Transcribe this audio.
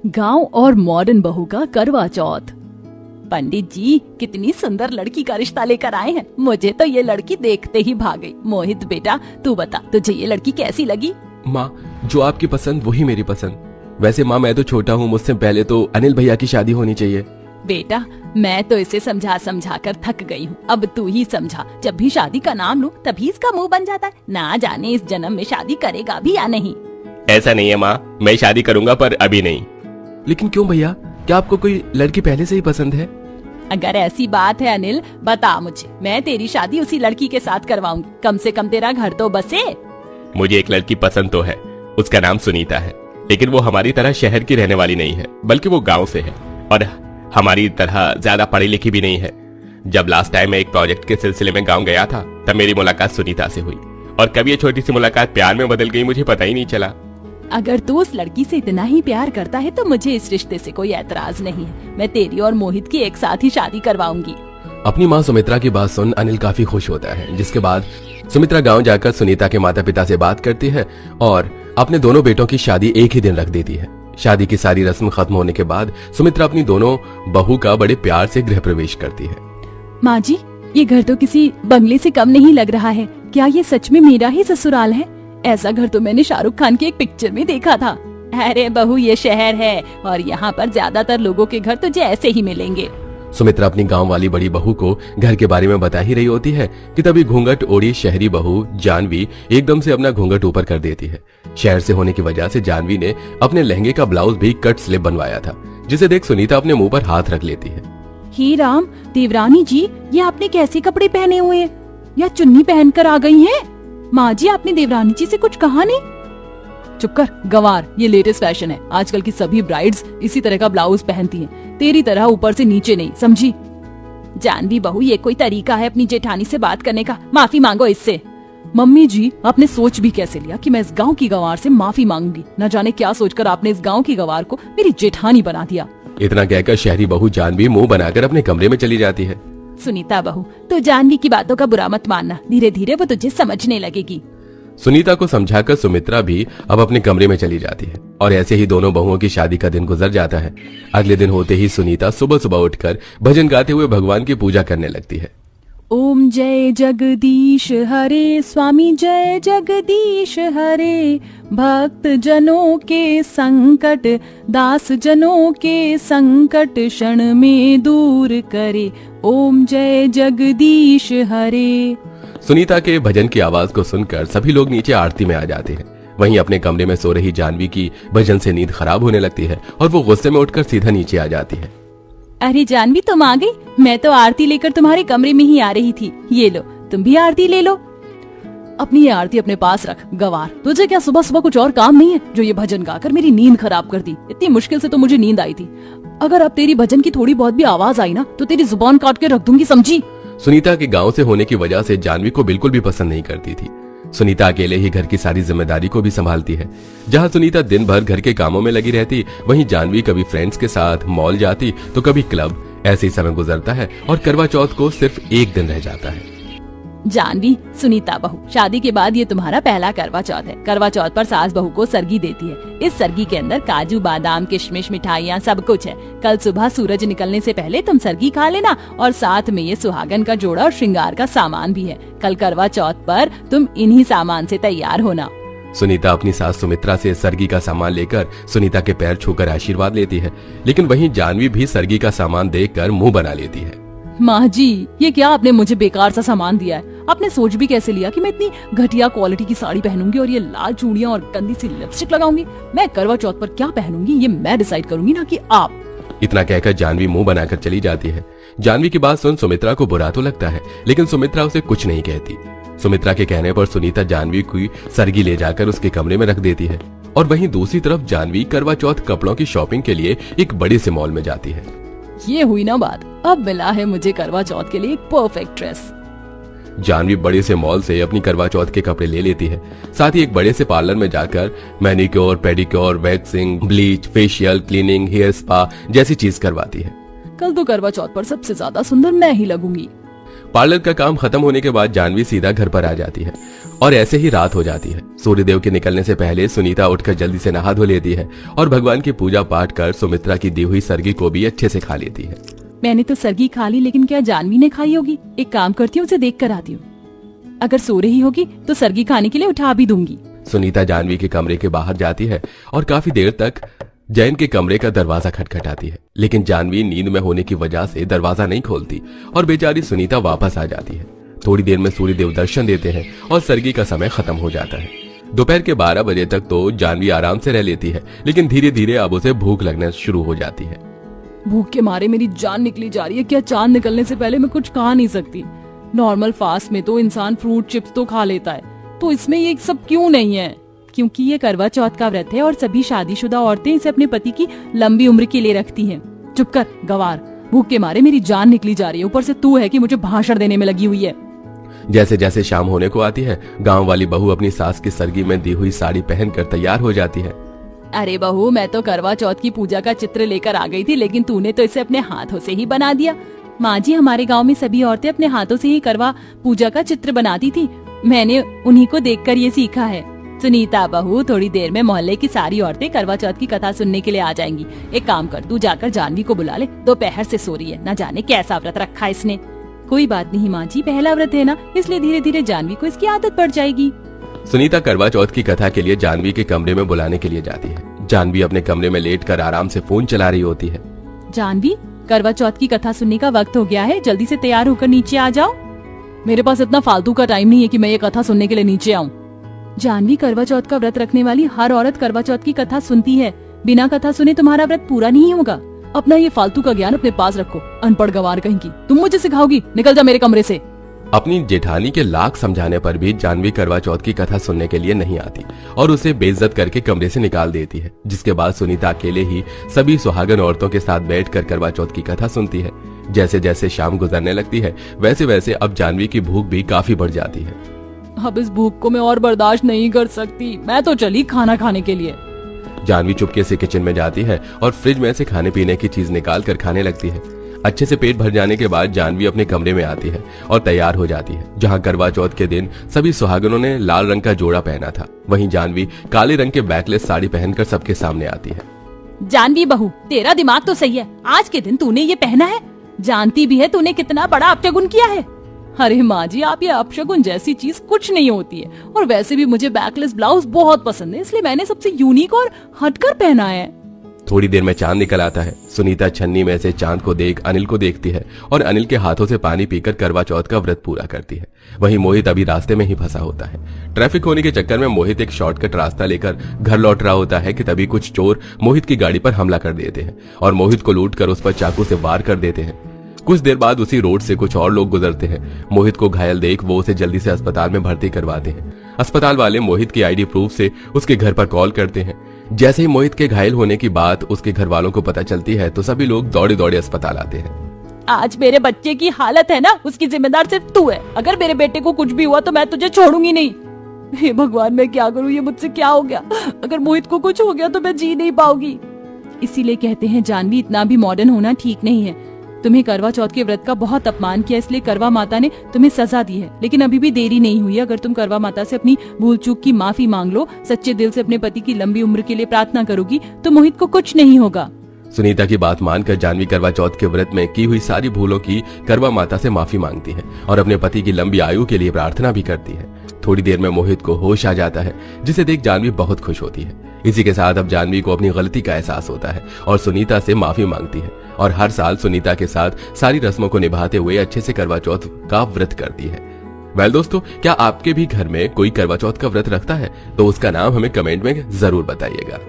गांव और मॉडर्न बहू का करवा चौथ। पंडित जी कितनी सुंदर लड़की का रिश्ता लेकर आए हैं। मुझे तो ये लड़की देखते ही भाग गई। मोहित बेटा तू बता, तुझे ये लड़की कैसी लगी? माँ, जो आपकी पसंद वही मेरी पसंद। वैसे माँ, मैं तो छोटा हूँ, मुझसे पहले तो अनिल भैया की शादी होनी चाहिए। बेटा मैं तो इसे समझा समझा कर थक गई हूँ। अब तू ही समझा। जब भी शादी का नाम लूं तभी इसका मुंह बन जाता है। ना जाने इस जन्म में शादी करेगा भी या नहीं। ऐसा नहीं है माँ, मैं शादी करूंगा पर अभी नहीं। लेकिन क्यों भैया, क्या आपको कोई लड़की पहले से ही पसंद है? अगर ऐसी बात है अनिल, बता मुझे, मैं तेरी शादी उसी लड़की के साथ करवाऊंगी। कम से कम तेरा घर तो बसे। मुझे एक लड़की पसंद तो है, उसका नाम सुनीता है, लेकिन वो हमारी तरह शहर की रहने वाली नहीं है, बल्कि वो गांव से है और हमारी तरह ज्यादा पढ़ी लिखी भी नहीं है। जब लास्ट टाइम मैं एक प्रोजेक्ट के सिलसिले में गांव गया था तब मेरी मुलाकात सुनीता से हुई और कभी ये छोटी सी मुलाकात प्यार में बदल गई, मुझे पता ही नहीं चला। अगर तू उस लड़की से इतना ही प्यार करता है तो मुझे इस रिश्ते से कोई एतराज नहीं है। मैं तेरी और मोहित की एक साथ ही शादी करवाऊंगी। अपनी माँ सुमित्रा की बात सुन अनिल काफी खुश होता है, जिसके बाद सुमित्रा गांव जाकर सुनीता के माता पिता से बात करती है और अपने दोनों बेटों की शादी एक ही दिन रख देती है। शादी की सारी रस्म खत्म होने के बाद सुमित्रा अपनी दोनों बहू का बड़े प्यार से गृह प्रवेश करती है। माँ जी, ये घर तो किसी बंगले से कम नहीं लग रहा है। क्या ये सच में मेरा ही ससुराल है? ऐसा घर तो मैंने शाहरुख खान की एक पिक्चर में देखा था। अरे बहू, ये शहर है और यहाँ पर ज्यादातर लोगों के घर तुझे ऐसे ही मिलेंगे। सुमित्रा अपनी गांव वाली बड़ी बहू को घर के बारे में बता ही रही होती है कि तभी घूंघट ओढ़ी शहरी बहू जानवी एकदम से अपना घूंघट ऊपर कर देती है। शहर से होने की वजह से जानवी ने अपने लहंगे का ब्लाउज भी कट स्लिप बनवाया था, जिसे देख सुनीता अपने मुंह पर हाथ रख लेती है। हे राम, देवरानी जी, ये आपने कैसे कपड़े पहने हुए हैं? या चुन्नी पहनकर आ गई हैं? माँ जी, आपने देवरानी जी से कुछ कहा नहीं? चुप कर गंवार, ये लेटेस्ट फैशन है। आजकल की सभी ब्राइड्स इसी तरह का ब्लाउज पहनती हैं, तेरी तरह ऊपर से नीचे नहीं, समझी? जानवी बहू, ये कोई तरीका है अपनी जेठानी से बात करने का? माफी मांगो इससे। मम्मी जी, आपने सोच भी कैसे लिया कि मैं इस गांव की गंवार से माफी मांगूंगी? न जाने क्या सोचकर आपने इस गांव की गंवार को मेरी जेठानी बना दिया। इतना कहकर शहरी बहू जानवी मुंह बनाकर अपने कमरे में चली जाती है। सुनीता बहू, तो जानवी की बातों का बुरा मत मानना, धीरे धीरे वो तुझे समझने लगेगी। सुनीता को समझाकर सुमित्रा भी अब अपने कमरे में चली जाती है और ऐसे ही दोनों बहुओं की शादी का दिन गुजर जाता है। अगले दिन होते ही सुनीता सुबह सुबह उठकर भजन गाते हुए भगवान की पूजा करने लगती है। ओम जय जगदीश हरे, स्वामी जय जगदीश हरे, भक्त जनों के संकट, दास जनों के संकट क्षण में दूर करे। ओम जय जगदीश हरे। सुनीता के भजन की आवाज को सुनकर सभी लोग नीचे आरती में आ जाते हैं। वहीं अपने कमरे में सो रही जानवी की भजन से नींद खराब होने लगती है और वो गुस्से में उठकर सीधा नीचे आ जाती है। अरे जानवी, तुम आ गई? मैं तो आरती लेकर तुम्हारे कमरे में ही आ रही थी। ये लो, तुम भी आरती ले लो। अपनी ये आरती अपने पास रख गवार। तुझे क्या सुबह सुबह कुछ और काम नहीं है जो ये भजन गाकर मेरी नींद खराब कर दी? इतनी मुश्किल से तो मुझे नींद आई थी। अगर अब तेरी भजन की थोड़ी बहुत भी आवाज आई ना तो तेरी जुबान काट के रख दूंगी, समझी? सुनीता के गांव से होने की वजह से जानवी को बिल्कुल भी पसंद नहीं करती थी। सुनीता अकेले ही घर की सारी जिम्मेदारी को भी संभालती है। जहां सुनीता दिन भर घर के कामों में लगी रहती, वहीं जानवी कभी फ्रेंड्स के साथ मॉल जाती तो कभी क्लब। ऐसे ही समय गुजरता है और करवा चौथ को सिर्फ एक दिन रह जाता है। जानवी, सुनीता बहू, शादी के बाद ये तुम्हारा पहला करवा चौथ है। करवा चौथ पर सास बहू को सरगी देती है। इस सरगी के अंदर काजू बादाम किशमिश मिठाइयाँ सब कुछ है। कल सुबह सूरज निकलने से पहले तुम सरगी खा लेना और साथ में ये सुहागन का जोड़ा और श्रृंगार का सामान भी है। कल करवा चौथ पर तुम इन्हीं सामान से तैयार होना। सुनीता अपनी सास सुमित्रा से सरगी का सामान लेकर सुनीता के पैर छूकर आशीर्वाद लेती है, लेकिन वहीं जानवी भी सरगी का सामान देखकर मुंह बना लेती है। माँ जी, ये क्या आपने मुझे बेकार सा सामान दिया है? आपने सोच भी कैसे लिया कि मैं इतनी घटिया क्वालिटी की साड़ी पहनूंगी और ये लाल चूड़ियां और गंदी सी लिपस्टिक लगाऊंगी? मैं करवा चौथ पर क्या पहनूंगी ये मैं डिसाइड करूंगी, ना कि आप। इतना कहकर जानवी मुंह बनाकर चली जाती है। जानवी की बात सुन सुमित्रा को बुरा तो लगता है, लेकिन सुमित्रा उसे कुछ नहीं कहती। सुमित्रा के कहने पर सुनीता जानवी की सरगी ले जाकर उसके कमरे में रख देती है और वहीं दूसरी तरफ जानवी करवा चौथ कपड़ों की शॉपिंग के लिए एक बड़े से मॉल में जाती है। ये हुई ना बात, अब मिला है मुझे करवा चौथ के लिए एक परफेक्ट ड्रेस। जानवी बड़े से मॉल से अपनी करवा चौथ के कपड़े ले लेती है। साथ ही एक बड़े से पार्लर में जाकर manicure, pedicure, waxing, bleach, facial, cleaning, hair spa जैसी चीज करवाती है। कल तो करवा चौथ पर सबसे ज्यादा सुंदर मैं ही लगूंगी। पार्लर का काम खत्म होने के बाद जानवी सीधा घर पर आ जाती है और ऐसे ही रात हो जाती है। सूर्यदेव के निकलने से पहले सुनीता उठकर जल्दी से नहा धो लेती है और भगवान की पूजा पाठ कर सुमित्रा की दी हुई सरगी को भी अच्छे से खा लेती है। मैंने तो सरगी खा ली, लेकिन क्या जानवी ने खाई होगी? एक काम करती हूँ, उसे देख कर आती हूँ। अगर सो रही होगी तो सरगी खाने के लिए उठा भी दूंगी। सुनीता जानवी के कमरे के बाहर जाती है और काफी देर तक जैन के कमरे का दरवाजा खटखटाती है, लेकिन जानवी नींद में होने की वजह से दरवाजा नहीं खोलती और बेचारी सुनीता वापस आ जाती है। थोड़ी देर में सूर्यदेव दर्शन देते हैं और सरगी का समय खत्म हो जाता है। दोपहर के 12 बजे तक तो जानवी आराम से रह लेती है, लेकिन धीरे धीरे अब उसे भूख लगना शुरू हो जाती है। भूख के मारे मेरी जान निकली जा रही है। क्या चांद निकलने से पहले मैं कुछ खा नहीं सकती? नॉर्मल फास्ट में तो इंसान फ्रूट चिप्स तो खा लेता है, तो इसमें ये सब क्यों नहीं है? क्योंकि ये करवा चौथ का व्रत है और सभी शादीशुदा औरतें इसे अपने पति की लंबी उम्र के लिए रखती हैं। चुप कर गवार, भूख के मारे मेरी जान निकली जा रही है, ऊपर से तू है कि मुझे भाषण देने में लगी हुई है। जैसे जैसे शाम होने को आती है, गांव वाली बहू अपनी सास की सरगी में दी हुई साड़ी पहनकर तैयार हो जाती है। अरे बहू, मैं तो करवा चौथ की पूजा का चित्र लेकर आ गई थी, लेकिन तूने तो इसे अपने हाथों से ही बना दिया। माँ जी, हमारे गांव में सभी औरतें अपने हाथों से ही करवा पूजा का चित्र बनाती थी। मैंने उन्हीं को देखकर ये सीखा है। सुनीता बहू, थोड़ी देर में मोहल्ले की सारी औरतें करवा चौथ की कथा सुनने के लिए आ जाएंगी। एक काम कर, तू जाकर जानवी को बुला ले, दोपहर से सो रही है, न जाने कैसा व्रत रखा है इसने। कोई बात नहीं माँ जी, पहला व्रत है ना, इसलिए धीरे धीरे जानवी को इसकी आदत पड़ जाएगी। सुनीता करवा चौथ की कथा के लिए जानवी के कमरे में बुलाने के लिए जाती है। जानवी अपने कमरे में लेटकर आराम से फोन चला रही होती है। जानवी, करवा चौथ की कथा सुनने का वक्त हो गया है, जल्दी से तैयार होकर नीचे आ जाओ। मेरे पास इतना फालतू का टाइम नहीं है कि मैं ये कथा सुनने के लिए नीचे आऊँ। जानवी, करवा चौथ का व्रत रखने वाली हर औरत करवा चौथ की कथा सुनती है। बिना कथा सुने तुम्हारा व्रत पूरा नहीं होगा। अपना ये फालतू का ज्ञान अपने पास रखो, अनपढ़ गवार कहीं की। तुम मुझे सिखाओगी? निकल जा मेरे कमरे से। अपनी जेठानी के लाख समझाने पर भी जानवी करवा चौथ की कथा सुनने के लिए नहीं आती और उसे बेइज्जत करके कमरे से निकाल देती है। जिसके बाद सुनीता अकेले ही सभी सुहागन औरतों के साथ बैठकर करवा चौथ की कथा सुनती है। जैसे जैसे शाम गुजरने लगती है, वैसे वैसे अब जानवी की भूख भी काफी बढ़ जाती है। अब इस भूख को मैं और बर्दाश्त नहीं कर सकती, मैं तो चली खाना खाने के लिए। जानवी चुपके से किचन में जाती है और फ्रिज में से खाने पीने की चीज निकाल कर खाने लगती है। अच्छे से पेट भर जाने के बाद जानवी अपने कमरे में आती है और तैयार हो जाती है। जहां करवा चौथ के दिन सभी सुहागनों ने लाल रंग का जोड़ा पहना था, वहीं जानवी काले रंग के बैकलेस साड़ी पहनकर सबके सामने आती है। जानवी बहू, तेरा दिमाग तो सही है, आज के दिन तूने ये पहना है, जानती भी है तूने कितना बड़ा अपशगुन किया है। अरे माँ जी, आप ये अपशगुन जैसी चीज कुछ नहीं होती है, और वैसे भी मुझे बैकलेस ब्लाउज बहुत पसंद है, इसलिए मैंने सबसे यूनिक और हटकर पहना है। थोड़ी देर में चांद निकल आता है। सुनीता छन्नी में से चांद को देख अनिल को देखती है और अनिल के हाथों से पानी पीकर करवा चौथ का व्रत पूरा करती है। वहीं मोहित अभी रास्ते में ही फंसा होता है। ट्रैफिक होने के चक्कर में मोहित एक शॉर्टकट रास्ता लेकर घर लौट रहा होता है कि तभी कुछ चोर मोहित की गाड़ी पर हमला कर देते हैं और मोहित को लूटकर उस पर चाकू से वार कर देते हैं। कुछ देर बाद उसी रोड से कुछ और लोग गुजरते हैं। मोहित को घायल देख वो उसे जल्दी से अस्पताल में भर्ती करवाते हैं। अस्पताल वाले मोहित की आईडी प्रूफ से उसके घर पर कॉल करते हैं। जैसे ही मोहित के घायल होने की बात उसके घर वालों को पता चलती है तो सभी लोग दौड़े दौड़े अस्पताल आते हैं। आज मेरे बच्चे की हालत है ना, उसकी जिम्मेदार सिर्फ तू है। अगर मेरे बेटे को कुछ भी हुआ तो मैं तुझे छोड़ूंगी नहीं। हे भगवान, मैं क्या करूं, ये मुझसे क्या हो गया? अगर मोहित को कुछ हो गया तो मैं जी नहीं पाऊंगी। इसीलिए कहते हैं जानवी, इतना भी मॉडर्न होना ठीक नहीं है। तुम्हें करवा चौथ के व्रत का बहुत अपमान किया, इसलिए करवा माता ने तुम्हें सजा दी है। लेकिन अभी भी देरी नहीं हुई। अगर तुम करवा माता से अपनी भूल चूक की माफी मांग लो, सच्चे दिल से अपने पति की लंबी उम्र के लिए प्रार्थना करोगी, तो मोहित को कुछ नहीं होगा। सुनीता की बात मानकर जानवी करवा चौथ के व्रत में की हुई सारी भूलों की करवा माता से माफी मांगती है और अपने पति की लंबी आयु के लिए प्रार्थना भी करती है। थोड़ी देर में मोहित को होश आ जाता है, जिसे देख जानवी बहुत खुश होती है। इसी के साथ अब जानवी को अपनी गलती का एहसास होता है और सुनीता से माफी मांगती है और हर साल सुनीता के साथ सारी रस्मों को निभाते हुए अच्छे से करवा चौथ का व्रत करती है। वेल दोस्तों, क्या आपके भी घर में कोई करवा चौथ का व्रत रखता है? तो उसका नाम हमें कमेंट में जरूर बताइएगा।